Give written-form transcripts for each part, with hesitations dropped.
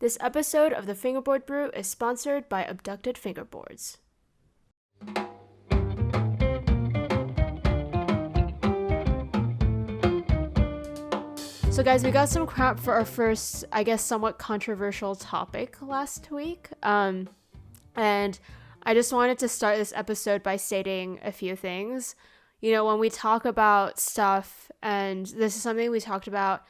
This episode of the Fingerboard Brew is sponsored by Abducted Fingerboards. So guys, we got some crap for our first, I guess, somewhat controversial topic last week. And I just wanted to start this episode by stating a few things. You know, when we talk about stuff, and this is something we talked about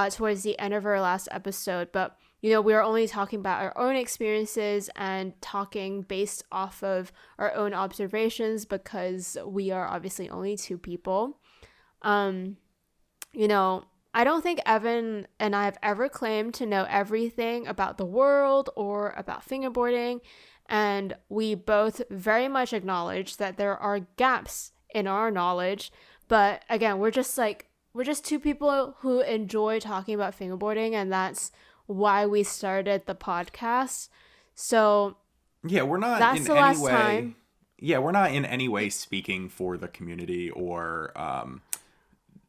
towards the end of our last episode, but, you know, we are only talking about our own experiences and talking based off of our own observations because we are obviously only two people. You know, I don't think Evan and I have ever claimed to know everything about the world or about fingerboarding, and we both very much acknowledge that there are gaps in our knowledge. But again, we're just two people who enjoy talking about fingerboarding, and that's why we started the podcast. So yeah, we're not that's in the any last way. time. Yeah, we're not in any way speaking for the community or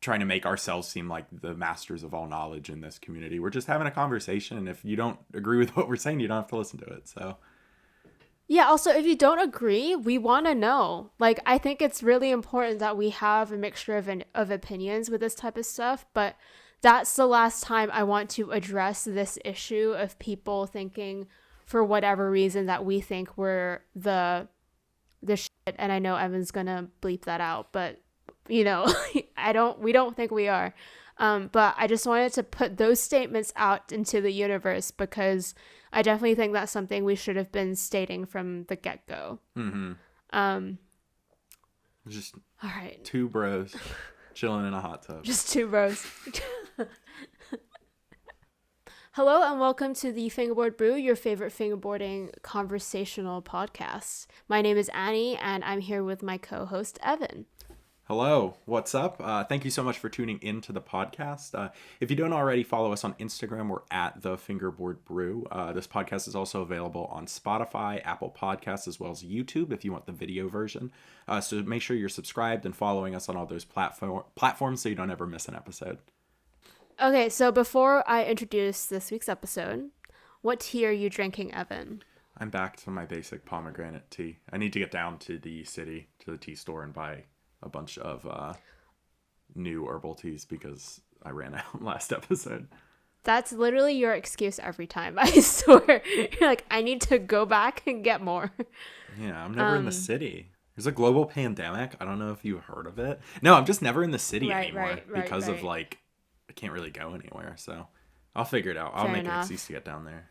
trying to make ourselves seem like the masters of all knowledge in this community. We're just having a conversation, and if you don't agree with what we're saying, you don't have to listen to it. So yeah, also, if you don't agree, we want to know. Like, I think it's really important that we have a mixture of opinions with this type of stuff, but that's the last time I want to address this issue of people thinking, for whatever reason, that we think we're the shit. And I know Evan's gonna bleep that out, but you know, we don't think we are. But I just wanted to put those statements out into the universe because I definitely think that's something we should have been stating from the get-go. just all right, two bros chilling in a hot tub. Just two bros. Hello and welcome to the Fingerboard Brew, your favorite fingerboarding conversational podcast. My name is Annie and I'm here with my co-host Evan. Hello, what's up? Thank you so much for tuning into the podcast. If you don't already follow us on Instagram, we're at the Fingerboard Brew. This podcast is also available on Spotify, Apple Podcasts, as well as YouTube if you want the video version. So make sure you're subscribed and following us on all those platforms so you don't ever miss an episode. Okay, so before I introduce this week's episode, what tea are you drinking, Evan? I'm back to my basic pomegranate tea. I need to get down to the city, to the tea store, and buy a bunch of new herbal teas because I ran out last episode. That's literally your excuse every time, I swear. You're like, I need to go back and get more. Yeah, I'm never in the city. There's a global pandemic. I don't know if you've heard of it. No, I'm just never in the city anymore because of like, I can't really go anywhere. So I'll figure it out. I'll make an excuse to get down there.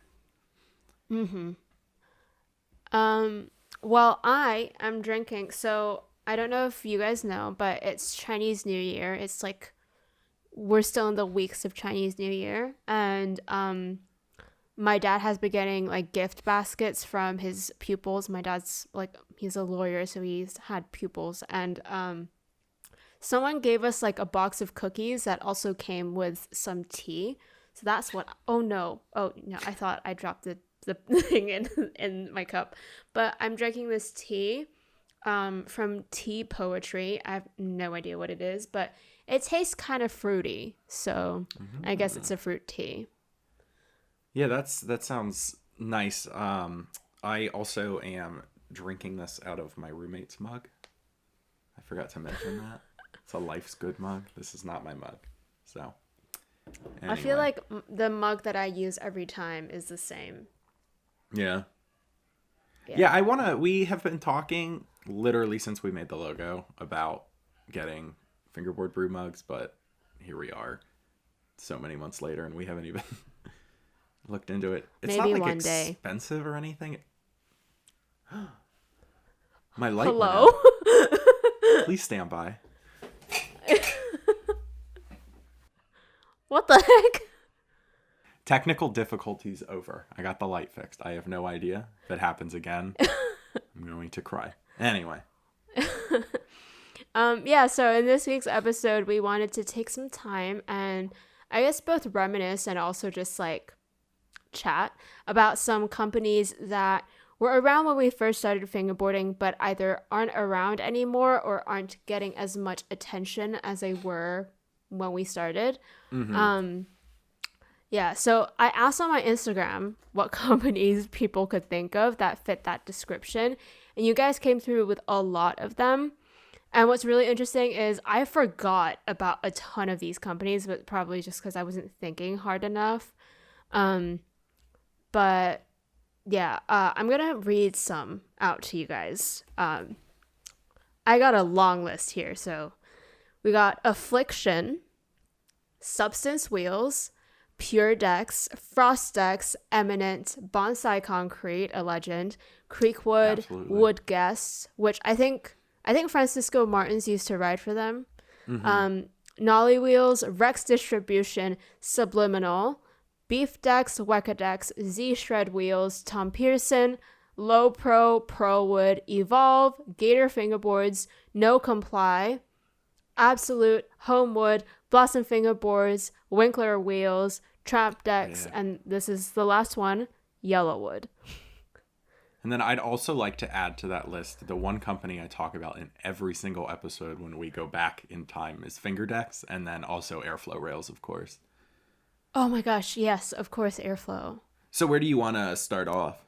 Well, I am drinking, so I don't know if you guys know, but it's Chinese New Year. It's like we're still in the weeks of Chinese New Year, and my dad has been getting like gift baskets from his pupils. My dad's like, he's a lawyer, so he's had pupils, and someone gave us like a box of cookies that also came with some tea. So that's what. Oh no, I thought I dropped the thing in my cup, but I'm drinking this tea from Tea Poetry. I have no idea what it is, but it tastes kind of fruity, so I guess it's a fruit tea. Yeah, that sounds nice. I also am drinking this out of my roommate's mug. I forgot to mention that. It's a Life's Good mug. This is not my mug. So anyway. I feel like the mug that I use every time is the same. Yeah, we have been talking literally since we made the logo about getting Fingerboard Brew mugs, but here we are so many months later and we haven't even looked into it. It's maybe not like one day. Expensive or anything. My light Hello? went out. Please stand by. What the heck? Technical difficulties over. I got the light fixed. I have no idea. If it happens again, I'm going to cry. Anyway. So in this week's episode, we wanted to take some time and I guess both reminisce and also just like chat about some companies that were around when we first started fingerboarding, but either aren't around anymore or aren't getting as much attention as they were when we started. Yeah, so I asked on my Instagram what companies people could think of that fit that description, and you guys came through with a lot of them. And what's really interesting is I forgot about a ton of these companies, but probably just because I wasn't thinking hard enough. But yeah, I'm gonna read some out to you guys. I got a long list here, so we got Aphlikshun, Substance Wheels, Pure Decks, Frost Decks, Emanent, Bonsai Concrete, a legend, Creekwood, Absolutely. Wood Guests, which I think Francisco Martins used to ride for them. Nollie Wheels, Reks Distribution, Subliminal, Beef Decks, Weca Decks, Z Shred Wheels, Tom Pearson, Lowpro, Prowood, Evolve, Gator Fingerboards, No Comply, Absolute, Homewood, Blosom Fingerboards, Winkler Wheels, Trap Decks, and this is the last one, Yellowwood. And then I'd also like to add to that list the one company I talk about in every single episode when we go back in time is Finger Decks, and then also Airflow Rails, of course. Oh my gosh, yes, of course, Airflow. So where do you want to start off?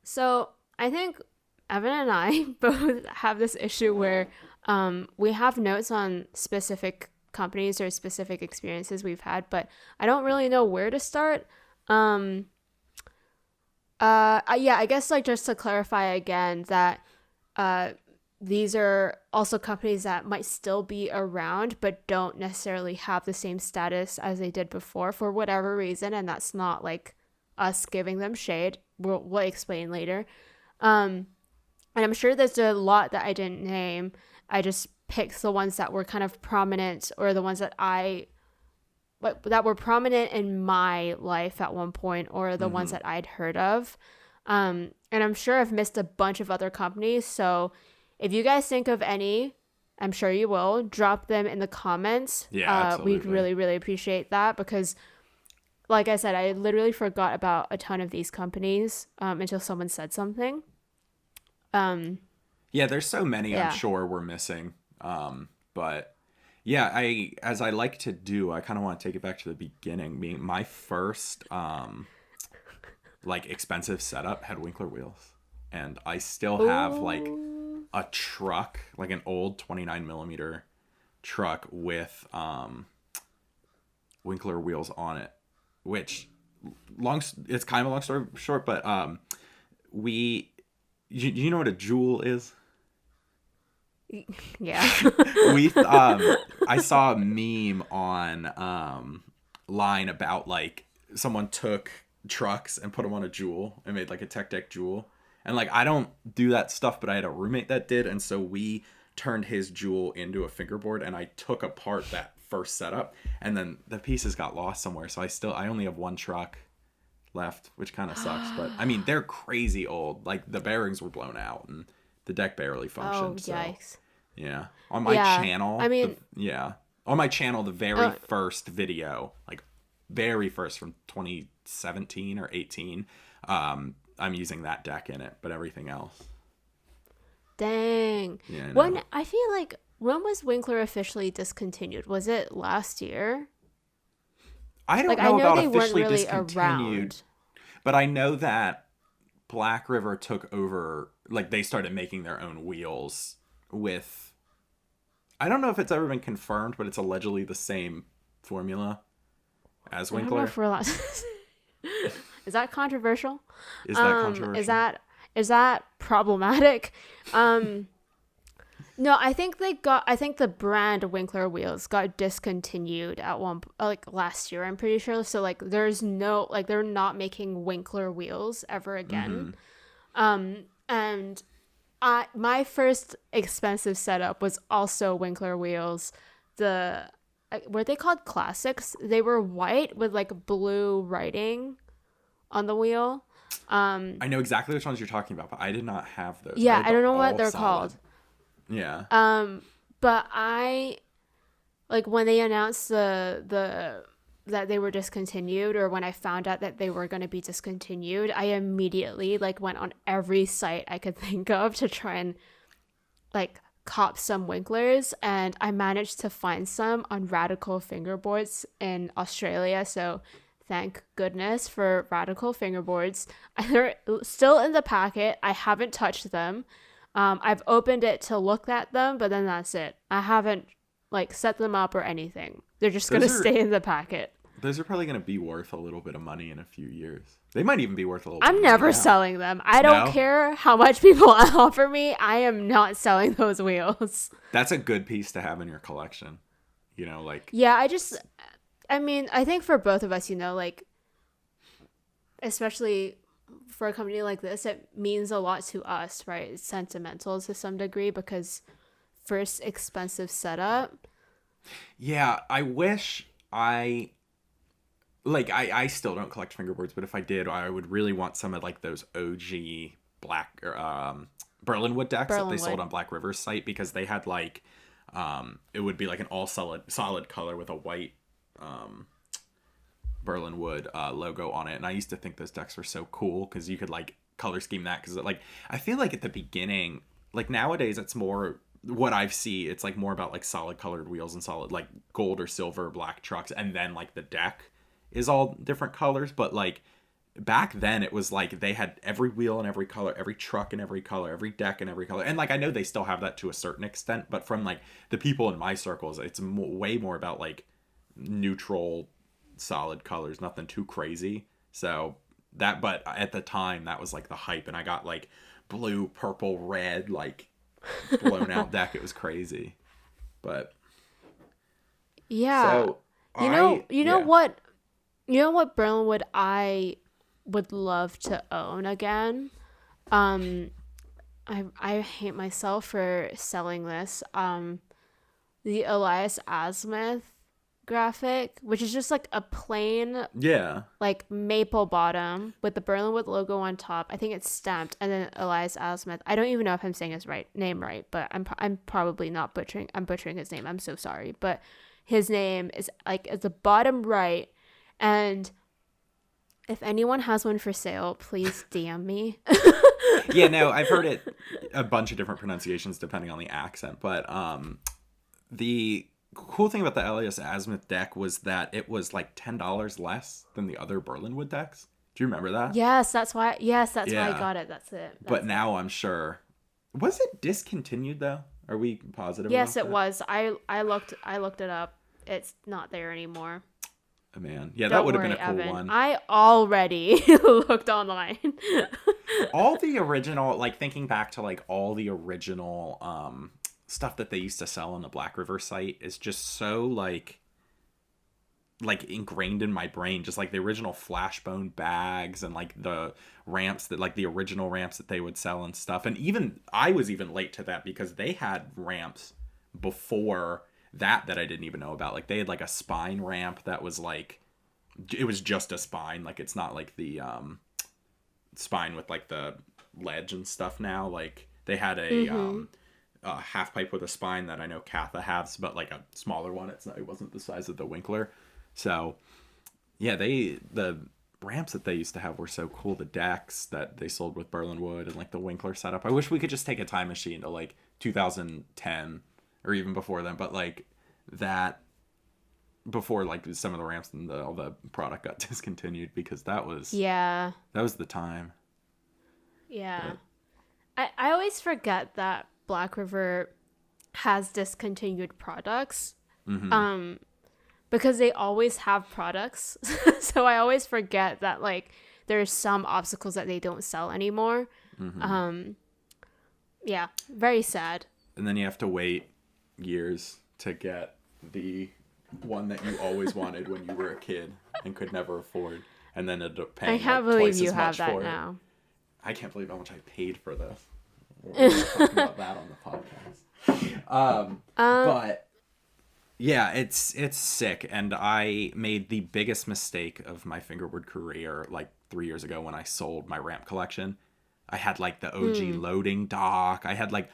So I think Evan and I both have this issue where we have notes on specific companies or specific experiences we've had, but I don't really know where to start. I guess like just to clarify again that these are also companies that might still be around but don't necessarily have the same status as they did before for whatever reason, and that's not like us giving them shade. We'll explain later. And I'm sure there's a lot that I didn't name. I just picked the ones that were kind of prominent, or the ones that that were prominent in my life at one point, or the ones that I'd heard of. And I'm sure I've missed a bunch of other companies. So if you guys think of any, I'm sure you will, drop them in the comments. Yeah, absolutely. We'd really, really appreciate that, because like I said, I literally forgot about a ton of these companies until someone said something. Yeah, there's so many I'm sure we're missing. But yeah, as I like to do, I kind of want to take it back to the beginning. Being my first like expensive setup had Winkler Wheels, and I still have like a truck, like an old 29mm truck with Winkler Wheels on it, which it's kind of a long story short, but you know what a jewel is? Yeah. I saw a meme on line about like someone took trucks and put them on a jewel and made like a tech deck jewel, and like I don't do that stuff, but I had a roommate that did, and so we turned his jewel into a fingerboard, and I took apart that first setup, and then the pieces got lost somewhere, so I only have one truck left, which kind of sucks. But I mean, they're crazy old. Like the bearings were blown out and the deck barely functioned. Oh, yikes. So, yeah. On my channel, I mean, on my channel, the very first video, like very first from 2017 or 18, I'm using that deck in it, but everything else. Dang. Yeah, I feel like, when was Winkler officially discontinued? Was it last year? I don't know about officially discontinued, but I know that Black River took over, like they started making their own wheels with, I don't know if it's ever been confirmed, but it's allegedly the same formula as Winkler. I don't know if is that controversial? Is that controversial? Is that problematic? No, I think the brand Winkler Wheels got discontinued at last year, I'm pretty sure. So like there's no, like they're not making Winkler Wheels ever again. And my first expensive setup was also Winkler Wheels. Were they called classics? They were white with like blue writing on the wheel. I know exactly which ones you're talking about, but I did not have those. Yeah, I don't know what they're called. Yeah. But I, like, when they announced that they were discontinued, or when I found out that they were going to be discontinued, I immediately like went on every site I could think of to try and like cop some Winklers, and I managed to find some on Radical Fingerboards in Australia. So thank goodness for Radical Fingerboards. They're still in the packet. I haven't touched them. I've opened it to look at them, but then that's it. I haven't like set them up or anything. They're just going to stay in the packet. Those are probably going to be worth a little bit of money in a few years. They might even be worth a little bit I'm of money never now. selling them. I don't care how much people offer me. I am not selling those wheels. That's a good piece to have in your collection. You know, like... Yeah, I mean, I think for both of us, you know, like, especially for a company like this, it means a lot to us, right? It's sentimental to some degree because first expensive setup. Yeah, I wish I still don't collect fingerboards, but if I did, I would really want some of like those OG black Berlinwood decks that they sold on Black River's site, because they had like it would be like an all solid color with a white Berlinwood logo on it, and I used to think those decks were so cool because you could like color scheme that, because like I feel like at the beginning, like nowadays it's more what I see, it's like more about like solid colored wheels and solid like gold or silver black trucks, and then like the deck is all different colors. But like back then it was like they had every wheel in every color, every truck in every color, every deck in every color. And like I know they still have that to a certain extent, but from like the people in my circles, it's way more about like neutral solid colors, nothing too crazy. So that, but at the time that was like the hype, and I got like blue, purple, red, like blown out deck. It was crazy. But yeah, so you know what Berlinwood I would love to own again. I hate myself for selling this. The Elias Azimuth graphic, which is just like a plain like maple bottom with the Berlinwood logo on top. I think it's stamped, and then Elias Azimuth. I don't even know if I'm saying his name right, but I'm probably not butchering. I'm butchering his name. I'm so sorry, but his name is like at the bottom right. And if anyone has one for sale, please DM me. Yeah, no, I've heard it a bunch of different pronunciations depending on the accent, but the cool thing about the Elias Azimuth deck was that it was like $10 less than the other Berlinwood decks. Do you remember that? Yes, that's why I got it. That's it. But now I'm sure. Was it discontinued though? Are we positive? Yes, it was. I looked it up. It's not there anymore. Oh, man. Yeah, that would have been a cool Evan. one. I already looked online. All the original, like thinking back to like all the original stuff that they used to sell on the Black River site is just so like ingrained in my brain. Just like the original Flashbone bags and like the ramps that like the original ramps that they would sell and stuff. And even I was even late to that because they had ramps before that I didn't even know about. Like they had like a spine ramp that was like, it was just a spine. Like it's not like the spine with like the ledge and stuff now. Like they had a half pipe with a spine that I know Katha has, but like a smaller one. It wasn't the size of the Winkler. So yeah, the ramps that they used to have were so cool. The decks that they sold with Berlinwood and like the Winkler setup. I wish we could just take a time machine to like 2010 or even before then, but like that before like some of the ramps and all the product got discontinued, because that was the time. Yeah. But I always forget that Black River has discontinued products. Mm-hmm. Because they always have products. So I always forget that like there's some obstacles that they don't sell anymore. Mm-hmm. Yeah, very sad. And then you have to wait years to get the one that you always wanted when you were a kid and could never afford, and then end up paying. I can't believe you have that now. I can't believe how much I paid for this. We're not talking about that on the podcast. But yeah, it's sick, and I made the biggest mistake of my fingerboard career like 3 years ago when I sold my ramp collection. I had like the OG loading dock. I had like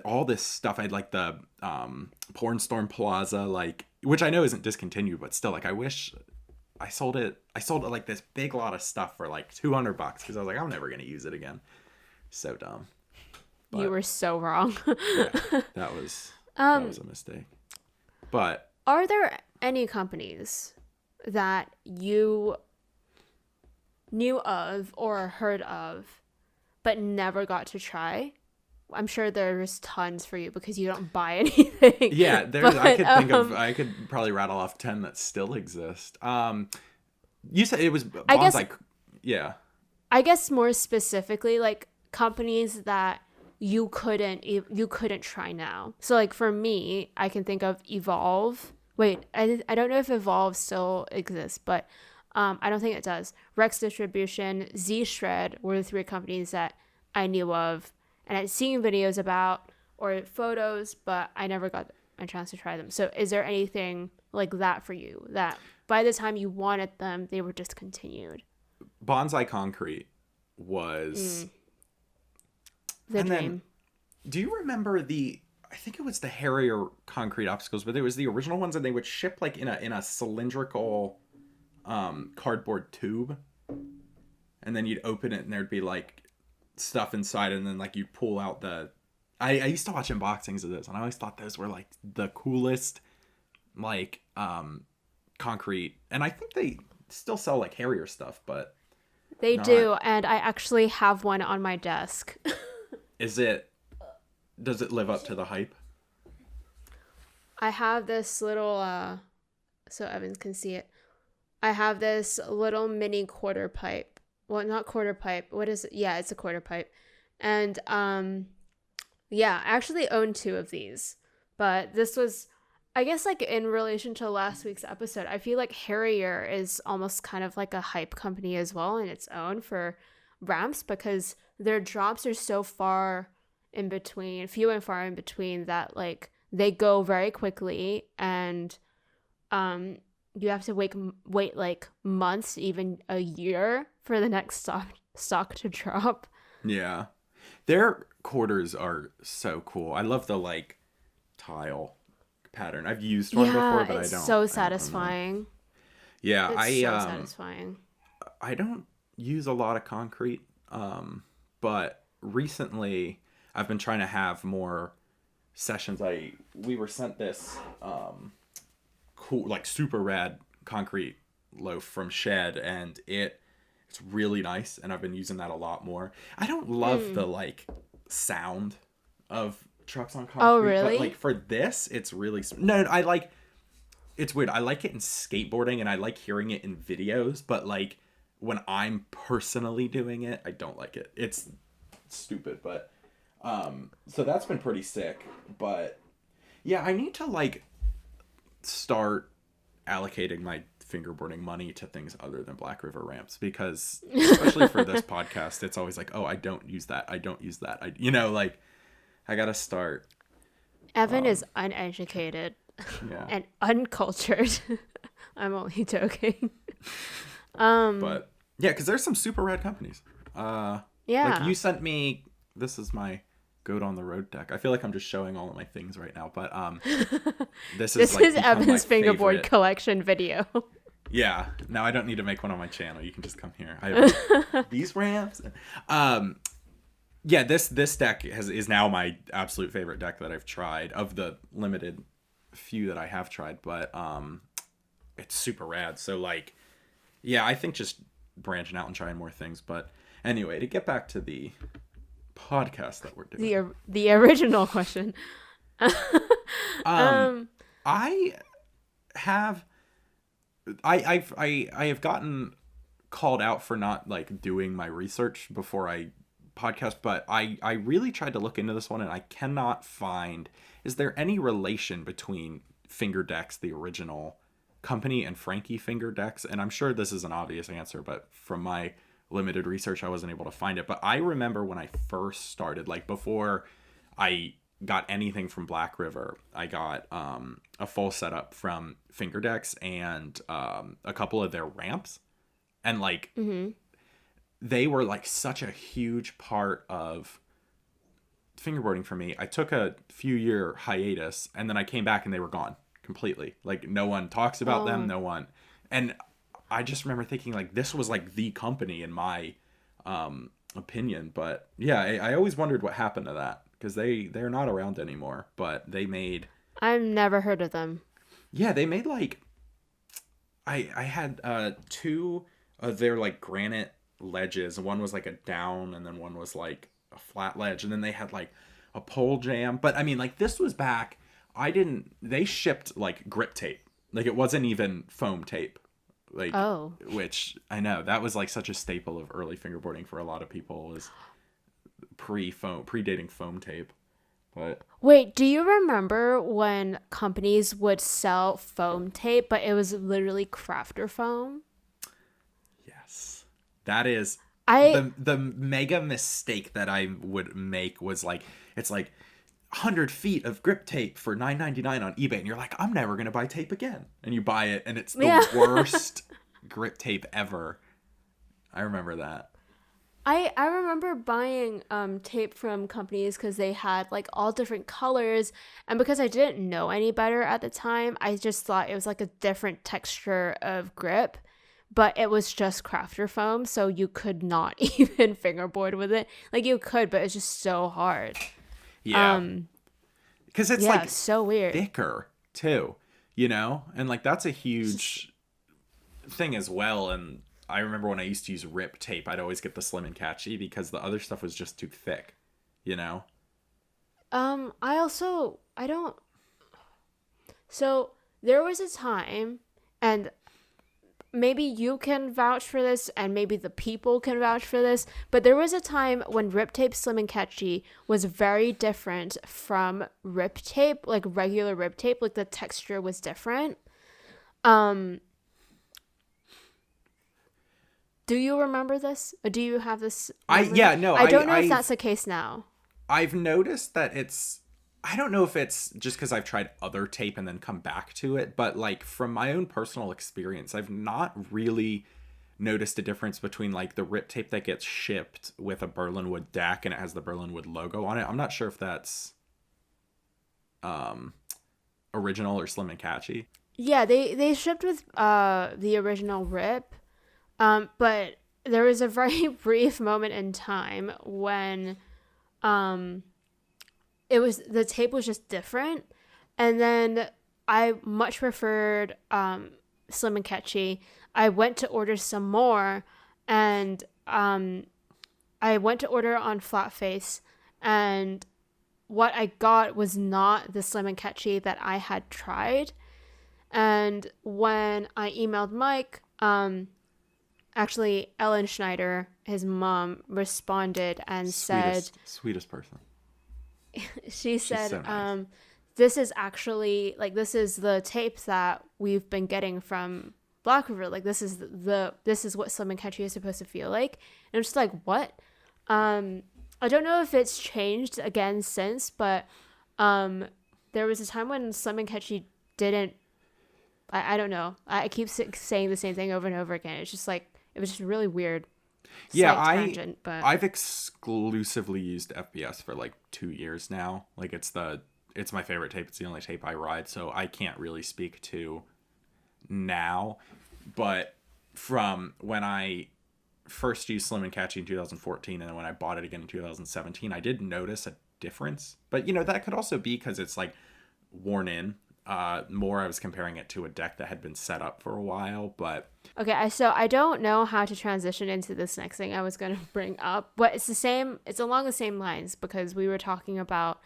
all this stuff. I had like the Pornstorm Plaza, like, which I know isn't discontinued, but still, like, I wish I sold it like this big lot of stuff for like $200 because I was like, I'm never gonna use it again. So dumb. you were so wrong. Yeah, that was a mistake. But are there any companies that you knew of or heard of but never got to try? I'm sure there's tons for you because you don't buy anything. Yeah, I could probably rattle off 10 that still exist. You said it was Bonsai. Yeah. I guess more specifically, like companies that you couldn't try now. So like for me, I can think of Evolve. Wait, I don't know if Evolve still exists, but I don't think it does. Reks Distribution, Z-Shred were the 3 companies that I knew of and I'd seen videos about or photos, but I never got a chance to try them. So is there anything like that for you that by the time you wanted them, they were discontinued? Bonsai Concrete was the dream. Do you remember I think it was the Harrier concrete obstacles, but it was the original ones, and they would ship like in a cylindrical cardboard tube, and then you'd open it and there'd be like stuff inside, and then like you'd pull out I used to watch unboxings of those, and I always thought those were like the coolest like concrete, and I think they still sell like Harrier stuff, but they do, and I actually have one on my desk. Does it live up to the hype? I have this little so Evan can see it. I have this little mini quarter pipe. Well, not quarter pipe. What is it? Yeah, it's a quarter pipe. And yeah, I actually own 2 of these. But this was, I guess, like in relation to last week's episode, I feel like Harrier is almost kind of like a hype company as well in its own for ramps, because their drops are so far in between, few and far in between, that like they go very quickly, and you have to wait like months, even a year, for the next stock to drop. Yeah, their quarters are so cool. I love the like tile pattern. I've used one before, but I don't. It's so satisfying. Yeah, it's so satisfying. I don't use a lot of concrete, but recently I've been trying to have more sessions. We were sent this cool, like super rad concrete loaf from Shed, and it's really nice, and I've been using that a lot more. I don't love the like sound of trucks on concrete. Oh, really? But like for this, it's really no. It's weird. I like it in skateboarding, and I like hearing it in videos, but like when I'm personally doing it, I don't like it. It's stupid, but so that's been pretty sick. But yeah, I need to like start allocating my fingerboarding money to things other than Black River ramps, because especially for this podcast, it's always like, oh, I don't use that. I gotta start. Evan is uneducated and uncultured. I'm only joking. But yeah, because there's some super rad companies. Yeah, like you sent me. This is my Goat on the Road deck. I feel like I'm just showing all of my things right now, but this is Evan's fingerboard collection video. Yeah, now I don't need to make one on my channel. You can just come here. I have these ramps. Yeah, this deck is now my absolute favorite deck that I've tried, of the limited few that I have tried, but it's super rad. So like, yeah, I think just branching out and trying more things. But anyway, to get back to the podcast that we're doing, the original question. I have gotten called out for not like doing my research before I podcast, but I really tried to look into this one, and I cannot find, is there any relation between Finger Decks, the original company, and Frankie Finger Decks? And I'm sure this is an obvious answer, but from my limited research, I wasn't able to find it. But I remember when I first started, like before I got anything from Black River, I got a full setup from Finger Decks and a couple of their ramps, and like they were like such a huge part of fingerboarding for me. I took a few year hiatus, and then I came back and they were gone completely. Like no one talks about them, no one. And I just remember thinking like this was like the company in my opinion. But yeah, I always wondered what happened to that. because they're not around anymore. But they made. I've never heard of them. Yeah, they made like. I had two of their like granite ledges. One was like a down, and then one was like a flat ledge, and then they had like a pole jam. But I mean, like this was back. They shipped like grip tape. Like it wasn't even foam tape. Like, which I know that was like such a staple of early fingerboarding for a lot of people, was predating foam tape. But wait, do you remember when companies would sell foam tape, but it was literally crafter foam? Yes, that is the mega mistake that I would make was like, it's like 100 feet of grip tape for $9.99 on eBay, and you're like, I'm never gonna buy tape again, and you buy it and it's the worst grip tape ever. I remember that. I remember buying tape from companies because they had like all different colors, and because I didn't know any better at the time, I just thought it was like a different texture of grip, but it was just crafter foam, so you could not even fingerboard with it. Like you could, but it's just so hard. Yeah. Because it's like so weird. Thicker too, you know? And like that's a huge thing as well. And I remember when I used to use Rip tape, I'd always get the slim and catchy because the other stuff was just too thick, you know? So there was a time, and maybe you can vouch for this and maybe the people can vouch for this, but there was a time when Rip tape slim and catchy was very different from Rip tape, like regular Rip tape. Like the texture was different. Do you remember this? Or do you have this memory? I don't know if that's the case now. I've noticed that I don't know if it's just because I've tried other tape and then come back to it, but like from my own personal experience, I've not really noticed a difference between like the Rip tape that gets shipped with a Berlinwood deck and it has the Berlinwood logo on it. I'm not sure if that's original or slim and catchy. Yeah, they shipped with the original Rip, but there was a very brief moment in time when the tape was just different, and then I much preferred slim and catchy. I went to order some more, and I went to order on flat face, and what I got was not the slim and catchy that I had tried. And when I emailed Mike, actually Ellen Schneider, his mom, responded and said, sweetest person. She said, so nice. This is actually, like, this is the tape that we've been getting from Black River. Like, this is what slim and catchy is supposed to feel like. And I'm just like, what? I don't know if it's changed again since, but there was a time when slim and catchy didn't, I don't know. I keep saying the same thing over and over again. It's just like, it was just really weird. Yeah, I've exclusively used FPS for like 2 years now. Like it's my favorite tape. It's the only tape I ride, so I can't really speak to now. But from when I first used slim and catchy in 2014, and then when I bought it again in 2017, I did notice a difference. But you know, that could also be because it's like worn in. More I was comparing it to a deck that had been set up for a while, but okay, so I don't know how to transition into this next thing I was going to bring up, but it's along the same lines, because we were talking about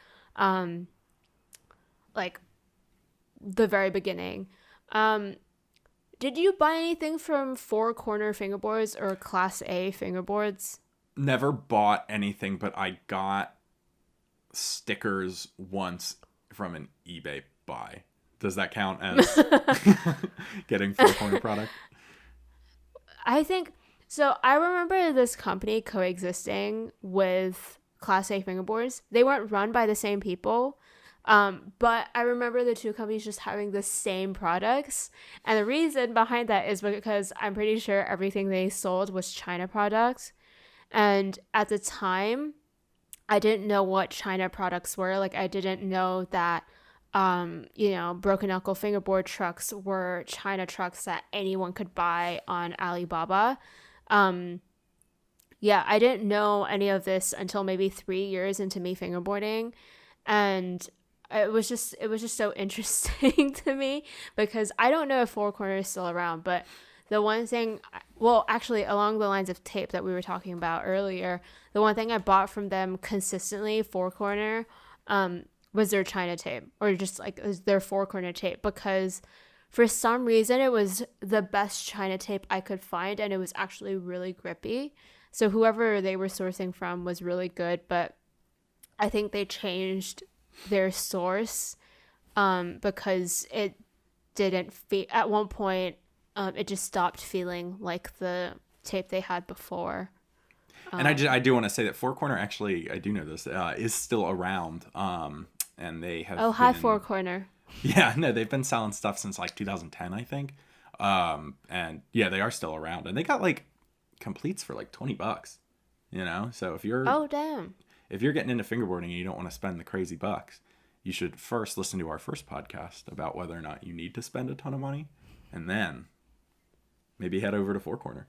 like the very beginning. Did you buy anything from Four Corner Fingerboards or Class A Fingerboards? Never bought anything, but I got stickers once from an eBay buy. Does that count as getting Four Corner product? I think so. I remember this company coexisting with Class A Fingerboards. They weren't run by the same people, but I remember the two companies just having the same products. And the reason behind that is because I'm pretty sure everything they sold was China products. And at the time, I didn't know what China products were. Like, I didn't know that broken knuckle fingerboard trucks were China trucks that anyone could buy on Alibaba. Yeah, I didn't know any of this until maybe 3 years into me fingerboarding, and it was just so interesting to me because I don't know if Four Corner is still around, but the one thing, well, actually, along the lines of tape that we were talking about earlier, the one thing I bought from them consistently, Four Corner, was their China tape, or just like their Four Corner tape, because for some reason it was the best China tape I could find, and it was actually really grippy. So whoever they were sourcing from was really good, but I think they changed their source because it didn't feel, at one point, it just stopped feeling like the tape they had before. And I do want to say that Four Corner, actually, I do know this, is still around. And they have Hi, Four Corner. Yeah, no, they've been selling stuff since like 2010, I think. And yeah, they are still around. And they got like completes for like $20, you know? So if you're getting into fingerboarding and you don't want to spend the crazy bucks, you should first listen to our first podcast about whether or not you need to spend a ton of money, and then maybe head over to Four Corner.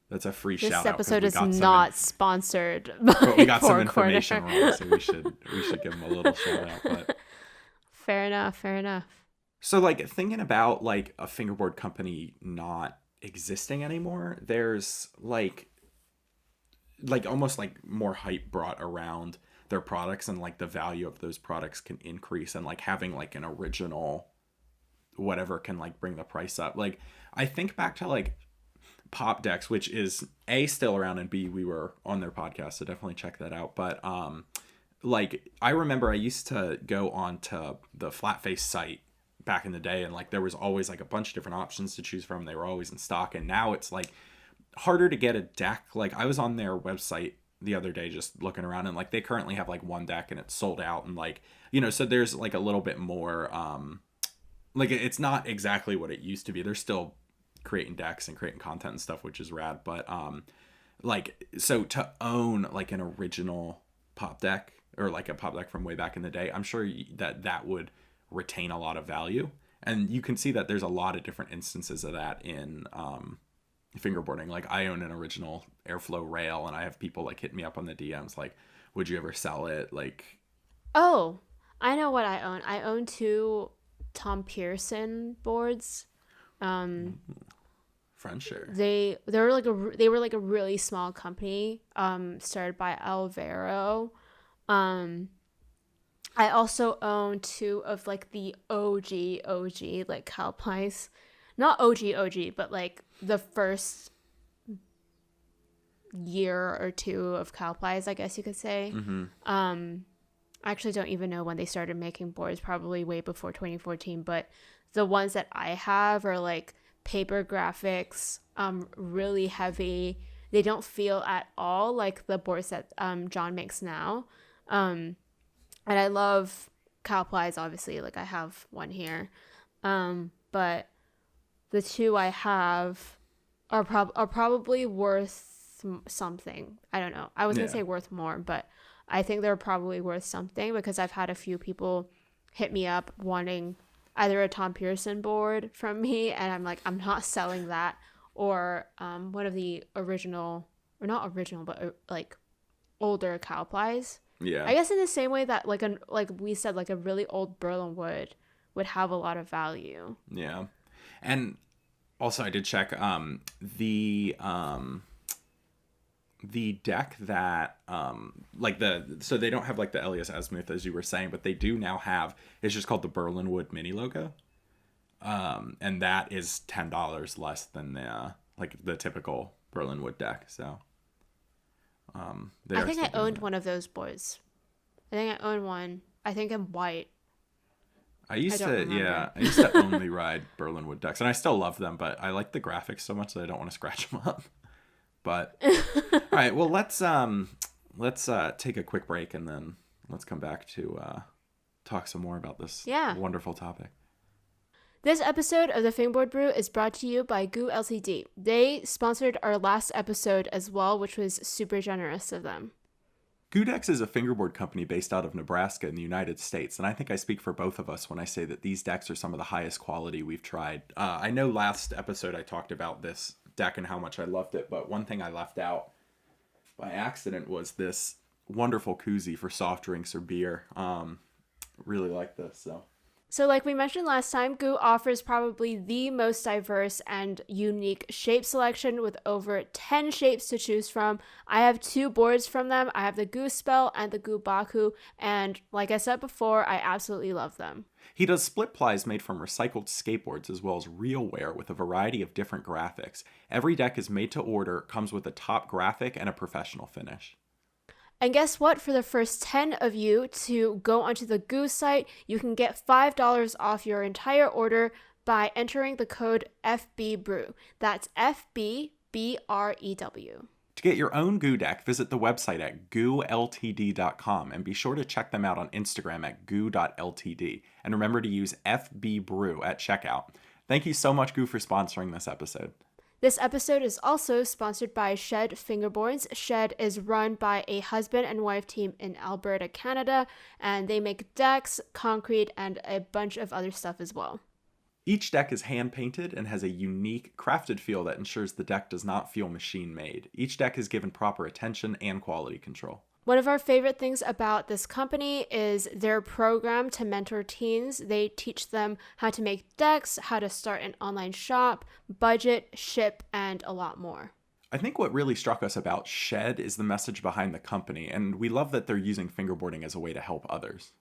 That's a free shout out. This episode is not sponsored but we got Four some information Corner. wrong, so we should give them a little shout out. But fair enough. so, like, thinking about like a fingerboard company not existing anymore, there's like almost like more hype brought around their products, and like the value of those products can increase, and like having like an original whatever can like bring the price up. Like, I think back to like Pop Decks, which is A, still around, and B, we were on their podcast, so definitely check that out. But like, I remember I used to go on to the Flatface site back in the day, and like there was always like a bunch of different options to choose from. They were always in stock, and now it's like harder to get a deck. Like, I was on their website the other day just looking around, and like they currently have like one deck and it's sold out, and like, you know, so there's like a little bit more like, it's not exactly what it used to be. They're still creating decks and creating content and stuff, which is rad, but like, so to own like an original pop deck, or like a pop deck from way back in the day, I'm sure that would retain a lot of value. And you can see that there's a lot of different instances of that in fingerboarding. Like, I own an original Airflow rail, and I have people like hit me up on the DMs like, would you ever sell it? Like, Oh, I know what I own. I own 2 Tom Pearson boards. Friendshare. They were like a really small company, started by Alvaro. I also own 2 of like the OG like Calpies, not OG, but like the first year or 2 of Calpies, I guess you could say. I actually don't even know when they started making boards, probably way before 2014, but the ones that I have are like paper graphics, really heavy. They don't feel at all like the boards that John makes now. And I love Calpies, obviously, like I have one here. But the 2 I have are probably worth something. I don't know. I was going to say worth more, but I think they're probably worth something, because I've had a few people hit me up wanting either a Tom Pearson board from me, and I'm like, I'm not selling that, or one of the original, or not original, but like older Calpies. Yeah. I guess in the same way that like we said, like a really old Berlin wood would have a lot of value. Yeah. And also I did check the deck that like so they don't have like the Elias Azimuth, as you were saying, but they do now have, it's just called the Berlin Wood Mini Logo, and that is $10 less than the like the typical Berlin Wood deck. So I think I owned one of those boards. I think I owned one, I think in white. I used to only ride Berlin Wood decks, and I still love them, but I like the graphics so much that I don't want to scratch them up. But all right, well, let's take a quick break, and then let's come back to talk some more about this wonderful topic. This episode of the Fingerboard Brew is brought to you by Goo LTD. They sponsored our last episode as well, which was super generous of them. Weca Decks is a fingerboard company based out of Nebraska in the United States, and I think I speak for both of us when I say that these decks are some of the highest quality we've tried. I know last episode I talked about this deck and how much I loved it, but one thing I left out by accident was this wonderful koozie for soft drinks or beer. Really like this. So like we mentioned last time, Goo offers probably the most diverse and unique shape selection with over 10 shapes to choose from. I have 2 boards from them. I have the Goo Spell and the Goo Baku, and like I said before, I absolutely love them. He does split plies made from recycled skateboards as well as real wear with a variety of different graphics. Every deck is made to order, comes with a top graphic and a professional finish. And guess what? For the first 10 of you to go onto the Goo site, you can get $5 off your entire order by entering the code FBBrew. That's FBBREW. To get your own Goo deck, visit the website at gooltd.com and be sure to check them out on Instagram at goo.ltd. And remember to use FBBrew at checkout. Thank you so much, Goo, for sponsoring this episode. This episode is also sponsored by Shed Fingerboards. Shed is run by a husband and wife team in Alberta, Canada, and they make decks, concrete, and a bunch of other stuff as well. Each deck is hand-painted and has a unique, crafted feel that ensures the deck does not feel machine-made. Each deck is given proper attention and quality control. One of our favorite things about this company is their program to mentor teens. They teach them how to make decks, how to start an online shop, budget, ship, and a lot more. I think what really struck us about Shed is the message behind the company, and we love that they're using fingerboarding as a way to help others.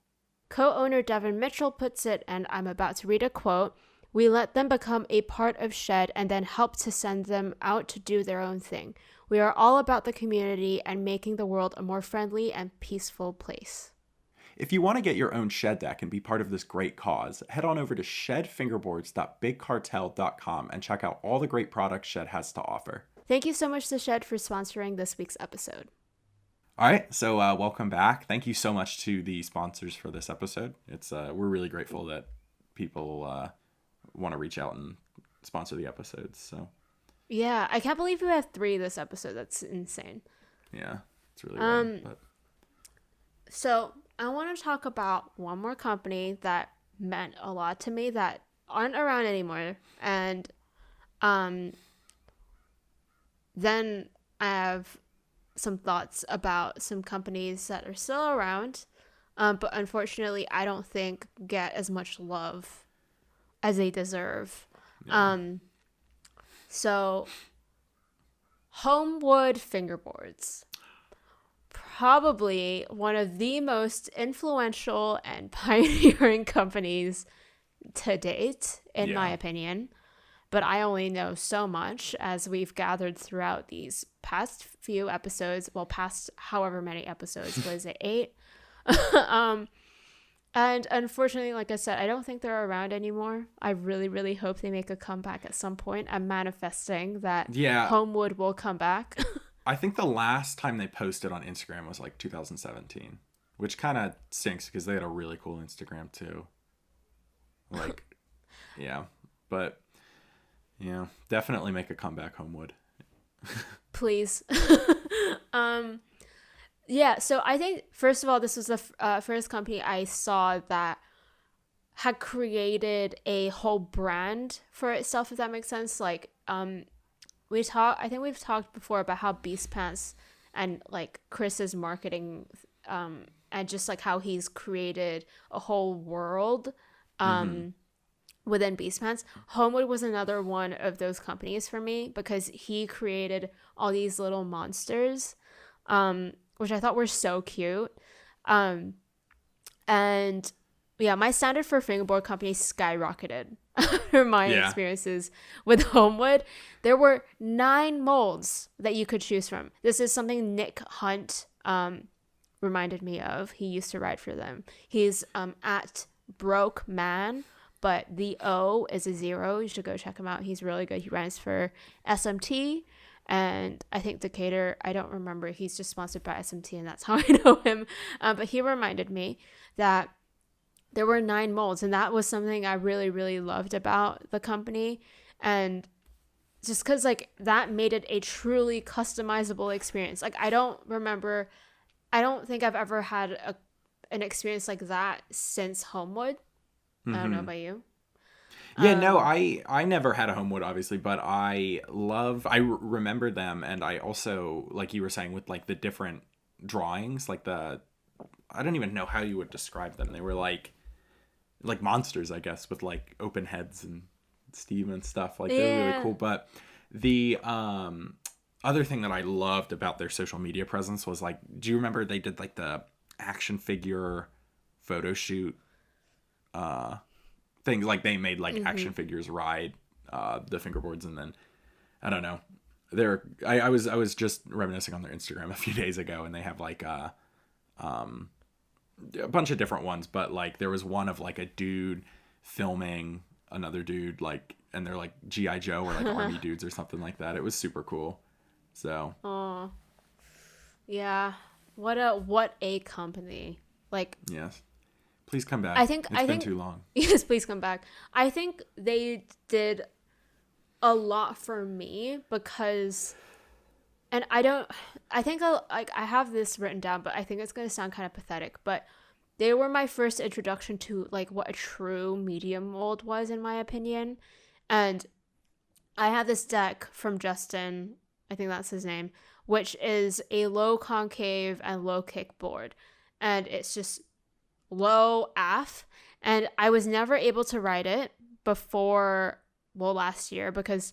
Co-owner Devin Mitchell puts it, and I'm about to read a quote, "We let them become a part of Shed and then help to send them out to do their own thing. We are all about the community and making the world a more friendly and peaceful place." If you want to get your own Shed deck and be part of this great cause, head on over to shedfingerboards.bigcartel.com and check out all the great products Shed has to offer. Thank you so much to Shed for sponsoring this week's episode. All right, so welcome back. Thank you so much to the sponsors for this episode. We're really grateful that people want to reach out and sponsor the episodes. So yeah, I can't believe we have 3 this episode. That's insane. Yeah, it's really weird, but... So I want to talk about one more company that meant a lot to me that aren't around anymore, and then I have some thoughts about some companies that are still around, but unfortunately I don't think get as much love as they deserve. Yeah. So Homewood Fingerboards, probably one of the most influential and pioneering companies to date, in my opinion. But I only know so much, as we've gathered throughout these past few episodes. Well, past however many episodes, was it 8? And unfortunately, like I said, I don't think they're around anymore. I really, really hope they make a comeback at some point. I'm manifesting that Homewood will come back. I think the last time they posted on Instagram was like 2017, which kind of stinks because they had a really cool Instagram too. Like, yeah, but yeah, definitely make a comeback, Homewood. Please. Yeah, so I think, first of all, this was the first company I saw that had created a whole brand for itself, if that makes sense. Like, I think we've talked before about how Beast Pants and like Chris's marketing, and just like how he's created a whole world within Beast Pants. Homewood was another one of those companies for me because he created all these little monsters, which I thought were so cute. And yeah, my standard for fingerboard companies skyrocketed after my experiences with Homewood. There were 9 molds that you could choose from. This is something Nick Hunt reminded me of. He used to write for them. He's at Broke Man, but the O is a 0. You should go check him out. He's really good. He writes for SMT. And I think Decatur, I don't remember. He's just sponsored by SMT, and that's how I know him. But he reminded me that there were 9 molds, and that was something I really, really loved about the company. And just because, like, that made it a truly customizable experience. Like, I don't think I've ever had an experience like that since Homewood. I don't know about you. Yeah, no, I never had a Homewood, obviously, but remember them, and I also, like you were saying, with like the different drawings, like I don't even know how you would describe them. They were like monsters, I guess, with like open heads and steam and stuff. Like they were really cool. But the other thing that I loved about their social media presence was like, do you remember they did like the action figure photo shoot things? Like they made like action figures ride the fingerboards, and then I don't know. I was just reminiscing on their Instagram a few days ago, and they have like a bunch of different ones, but like there was one of like a dude filming another dude, like, and they're like GI Joe or like army dudes or something like that. It was super cool. So oh yeah, what a company. Like, yes, please come back. I think it's been too long. Yes, please come back. I think they did a lot for me because, and I think I have this written down, but I think it's going to sound kind of pathetic, but they were my first introduction to like what a true medium mold was, in my opinion. And I have this deck from Justin, I think that's his name, which is a low concave and low kick board. And it's just low AF. And I was never able to ride it before, well, last year, because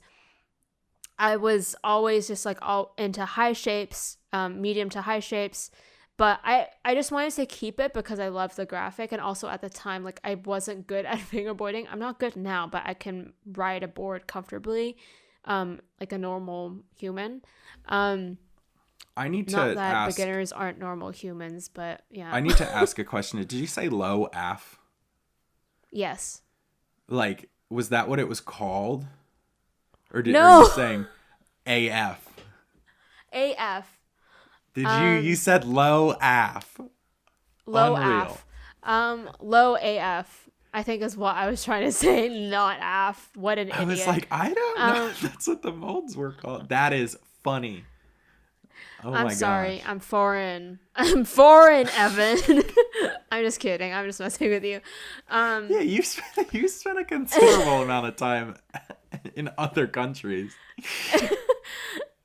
I was always just like all into high shapes, medium to high shapes. But I just wanted to keep it because I loved the graphic. And also at the time, like, I wasn't good at fingerboarding. I'm not good now, but I can ride a board comfortably, like a normal human. I need to not that ask, beginners aren't normal humans, but yeah. I need to ask a question. Did you say low AF? Yes. Like, was that what it was called? Or are No. you saying AF? AF. Did you said low AF. Low Unreal. AF. Low AF, I think is what I was trying to say, not AF. What an idiot. I was like, I don't know. That's what the molds were called. That is funny. Oh I'm my sorry. gosh. I'm foreign. I'm foreign, Evan. I'm just kidding. I'm just messing with you. Yeah, you spent a considerable amount of time in other countries.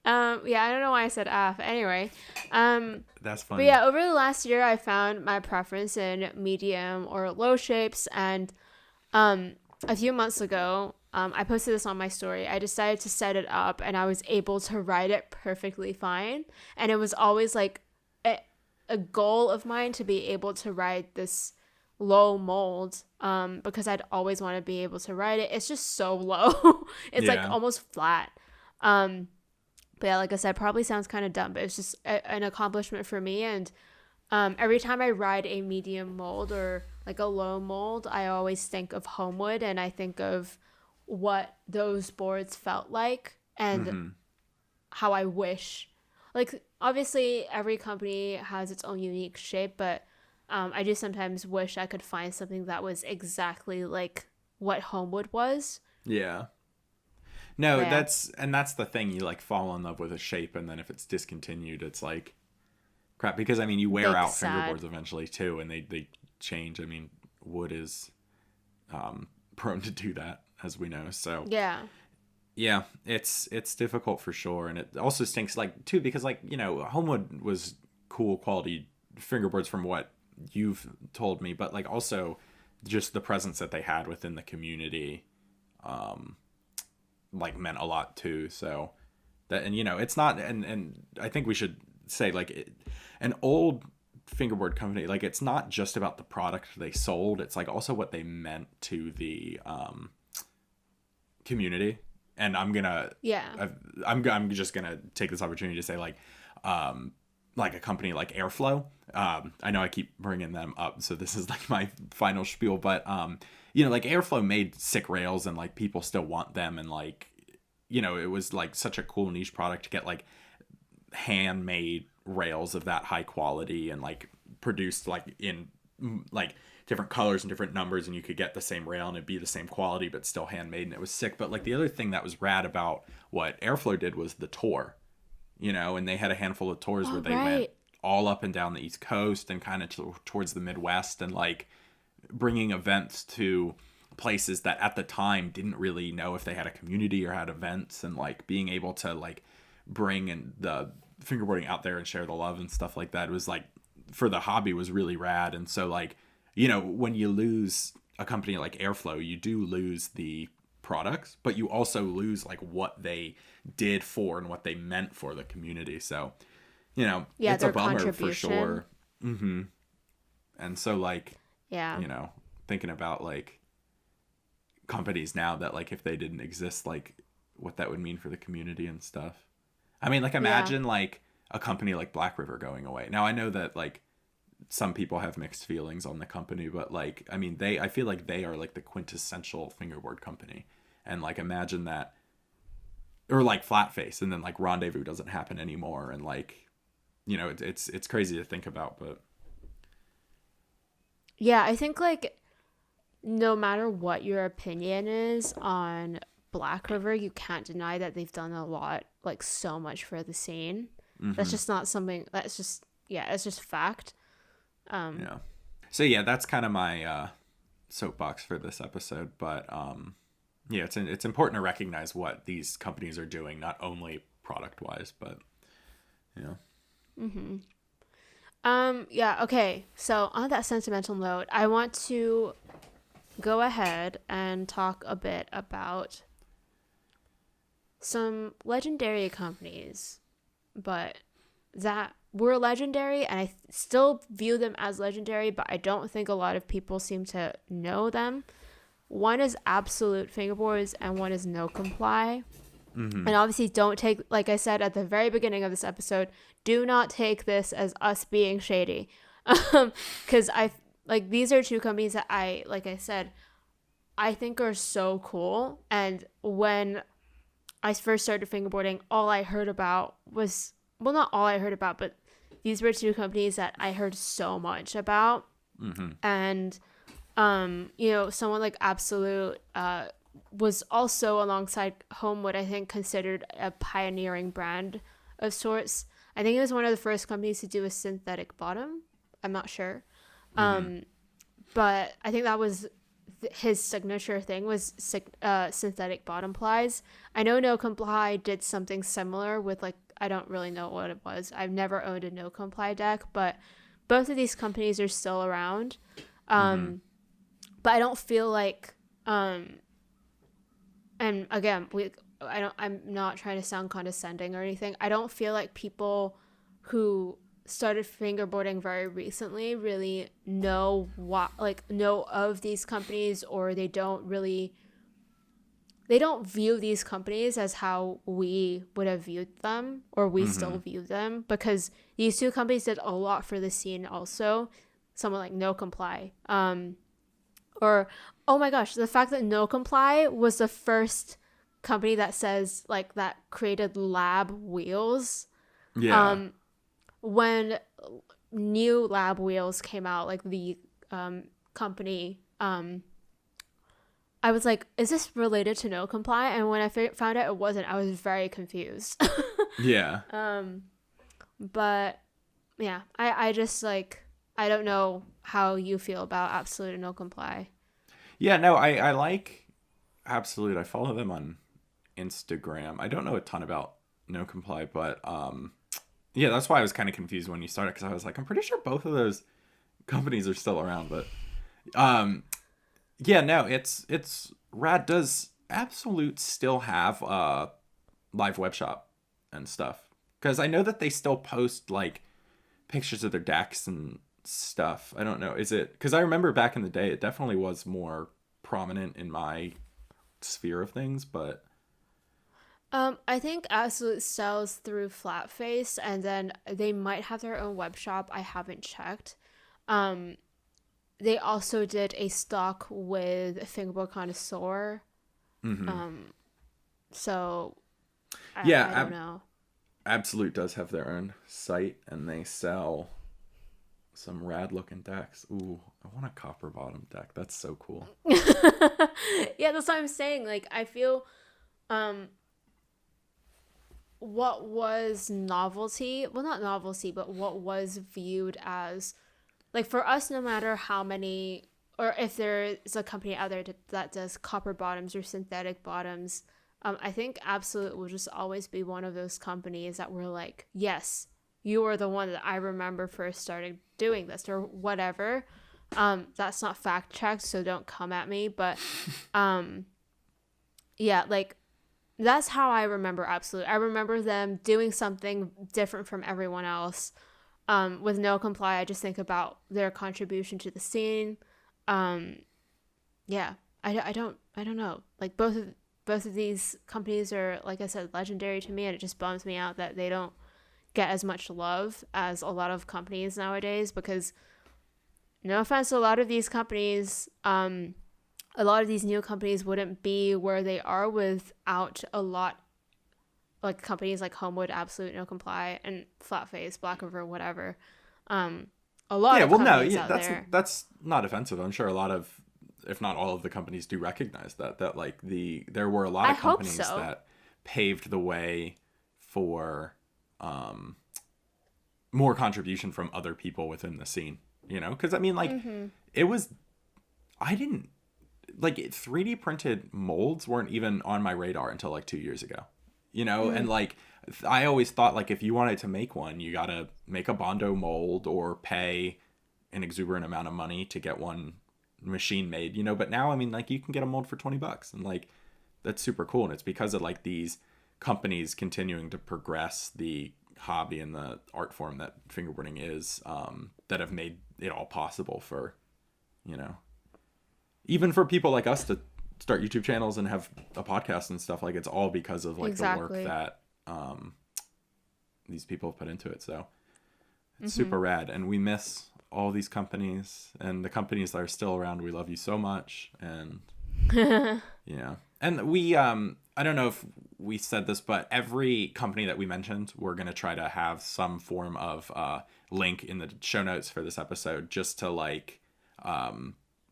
Yeah, I don't know why I said AF. Anyway, that's funny. but yeah, over the last year, I found my preference in medium or low shapes, and a few months ago, I posted this on my story. I decided to set it up, and I was able to ride it perfectly fine. And it was always like a goal of mine to be able to ride this low mold, because I'd always want to be able to ride it. It's just so low. It's like almost flat. But yeah, like I said, probably sounds kind of dumb, but it's just an accomplishment for me. And every time I ride a medium mold or like a low mold, I always think of Homewood, and I think of what those boards felt like and how I wish. Like, obviously, every company has its own unique shape, but I do sometimes wish I could find something that was exactly like what Homewood was. Yeah. No, yeah. that's the thing. You like fall in love with a shape, and then if it's discontinued, it's like crap. Because I mean, you wear out fingerboards eventually too, and they change. I mean, wood is prone to do that, as we know. So yeah, it's difficult for sure, and it also stinks like too because like, you know, Homewood was cool quality fingerboards from what you've told me, but like also just the presence that they had within the community like meant a lot too. So that, and you know, it's not, and I think we should say like an old fingerboard company, like it's not just about the product they sold, it's like also what they meant to the community. And I'm just gonna take this opportunity to say like a company like Airflow, I know I keep bringing them up, so this is like my final spiel, but you know, like Airflow made sick rails and like people still want them, and like, you know, it was like such a cool niche product to get like handmade rails of that high quality and like produced like in like different colors and different numbers, and you could get the same rail and it'd be the same quality but still handmade, and it was sick. But like the other thing that was rad about what Airflow did was the tour, you know, and they had a handful of tours where they went all up and down the East Coast and kind of towards the Midwest, and like bringing events to places that at the time didn't really know if they had a community or had events, and like being able to like bring in the fingerboarding out there and share the love and stuff like that was like for the hobby was really rad. And so like, you know, when you lose a company like Airflow, you do lose the products, but you also lose like what they did for and what they meant for the community. So, you know, Yeah, it's a their bummer for sure. contribution. And so like, Yeah. you know, thinking about like companies now that like if they didn't exist, like what that would mean for the community and stuff. I mean, like imagine like a company like Black River going away. Now I know that like some people have mixed feelings on the company, but like I mean I feel like they are like the quintessential fingerboard company. And like imagine that, or like Flat Face, and then like Rendezvous doesn't happen anymore, and like, you know, it's crazy to think about. But Yeah, I think like no matter what your opinion is on Black River, you can't deny that they've done a lot, like so much for the scene. That's just not something that's just, yeah, it's just fact. Yeah. So yeah, that's kind of my soapbox for this episode. But yeah, it's important to recognize what these companies are doing, not only product wise, but you know. Yeah, okay. So on that sentimental note, I want to go ahead and talk a bit about some legendary companies, but that were legendary, and I still view them as legendary, but I don't think a lot of people seem to know them. One is Absolute Fingerboards, and one is No Comply. And obviously don't take, like I said at the very beginning of this episode, do not take this as us being shady. Because like these are two companies that like I said, I think are so cool. And when I first started fingerboarding, all I heard about was, well, not all I heard about, but these were two companies that I heard so much about. And, you know, someone like Absolute, was also alongside Homewood, I think, considered a pioneering brand of sorts. I think it was one of the first companies to do a synthetic bottom. I'm not sure. But I think that was his signature thing was synthetic bottom plies. I know No Comply did something similar with like, I don't really know what it was. I've never owned a No Comply deck, but both of these companies are still around. But I don't feel like, and again, I'm not trying to sound condescending or anything. I don't feel like people who started fingerboarding very recently really know of these companies, or they don't view these companies as how we would have viewed them, or we still view them, because these two companies did a lot for the scene also. Someone like No Comply, or, oh my gosh, the fact that No Comply was the first company that says, like, that created lab wheels. Yeah. When new lab wheels came out, like the company, I was like, is this related to No Comply? And when I found out it wasn't, I was very confused. Yeah. But yeah, I just like, I don't know how you feel about Absolute and No Comply. Yeah, no, I like Absolute. I follow them on Instagram. I don't know a ton about No Comply, but yeah, that's why I was kind of confused when you started, because I was like, I'm pretty sure both of those companies are still around. But yeah, no, it's rad. Does Absolute still have a live web shop and stuff? Because I know that they still post like pictures of their decks and stuff. I don't know. Is it, because I remember back in the day it definitely was more prominent in my sphere of things, but I think Absolute sells through Flatface, and then they might have their own web shop. I haven't checked. They also did a stock with Fingerboard Connoisseur. So I don't know. Absolute does have their own site, and they sell some rad looking decks. Ooh, I want a copper bottom deck. That's so cool. Yeah, that's what I'm saying. Like, I feel what was novelty, well, not novelty, but what was viewed as, like, for us, no matter how many or if there is a company out there that does copper bottoms or synthetic bottoms, I think Absolute will just always be one of those companies that we're like, yes, you are the one that I remember first started doing this or whatever. That's not fact checked, so don't come at me. But yeah, like that's how I remember Absolute. I remember them doing something different from everyone else. With No Comply, I just think about their contribution to the scene. Yeah, I don't know. Like both of these companies are, like I said, legendary to me, and it just bums me out that they don't get as much love as a lot of companies nowadays, because no offense to a lot of these companies, a lot of these new companies wouldn't be where they are without a lot, like companies like Homewood, Absolute, No Comply, and Flatface, Black River, whatever. A lot of companies out there. That's not offensive. I'm sure a lot of, if not all of the companies do recognize that like there were a lot of companies that paved the way for more contribution from other people within the scene, you know? Because I mean, like, it was, I didn't, like, 3D printed molds weren't even on my radar until like 2 years ago, you know? And like, I always thought, like, if you wanted to make one, you gotta make a Bondo mold or pay an exuberant amount of money to get one machine made, you know? But now, I mean, like, you can get a mold for $20, and like, that's super cool. And it's because of like these companies continuing to progress the hobby and the art form that fingerboarding is, that have made it all possible for, you know, even for people like us to start YouTube channels and have a podcast and stuff. Like, it's all because of like the work that these people have put into it. So it's super rad, and we miss all these companies, and the companies that are still around, we love you so much. And yeah, and we I don't know if we said this, but every company that we mentioned, we're going to try to have some form of link in the show notes for this episode, just to like,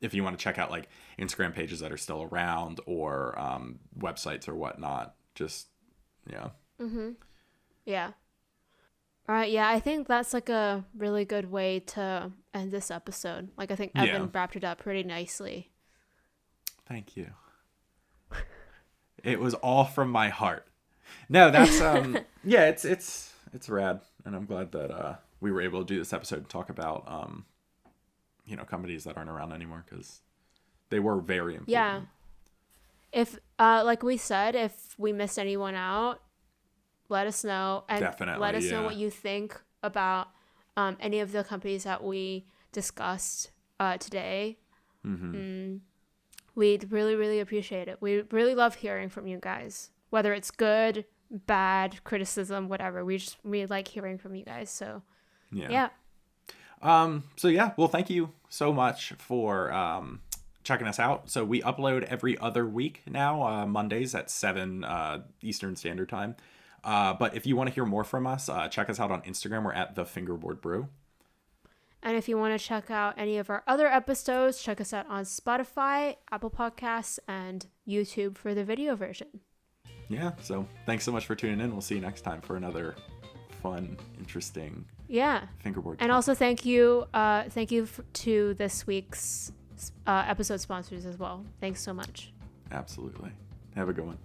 if you want to check out like Instagram pages that are still around, or websites or whatnot. Just, yeah. Yeah. All right. Yeah, I think that's like a really good way to end this episode. Like, I think Evan wrapped it up pretty nicely. Thank you. It was all from my heart. No, that's yeah, it's rad, and I'm glad that we were able to do this episode and talk about you know, companies that aren't around anymore, because they were very important. Yeah. If like we said, if we missed anyone out, let us know, and definitely let us know what you think about any of the companies that we discussed today. We'd really, really appreciate it. We really love hearing from you guys, whether it's good, bad, criticism, whatever. We like hearing from you guys. So yeah. So yeah, well, thank you so much for checking us out. So we upload every other week now, Mondays at 7 Eastern Standard Time. But if you want to hear more from us, check us out on Instagram. We're at the Fingerboard Brew. And if you want to check out any of our other episodes, check us out on Spotify, Apple Podcasts, and YouTube for the video version. Yeah, so thanks so much for tuning in. We'll see you next time for another fun, interesting fingerboard. And also thank you to this week's episode sponsors as well. Thanks so much. Absolutely. Have a good one.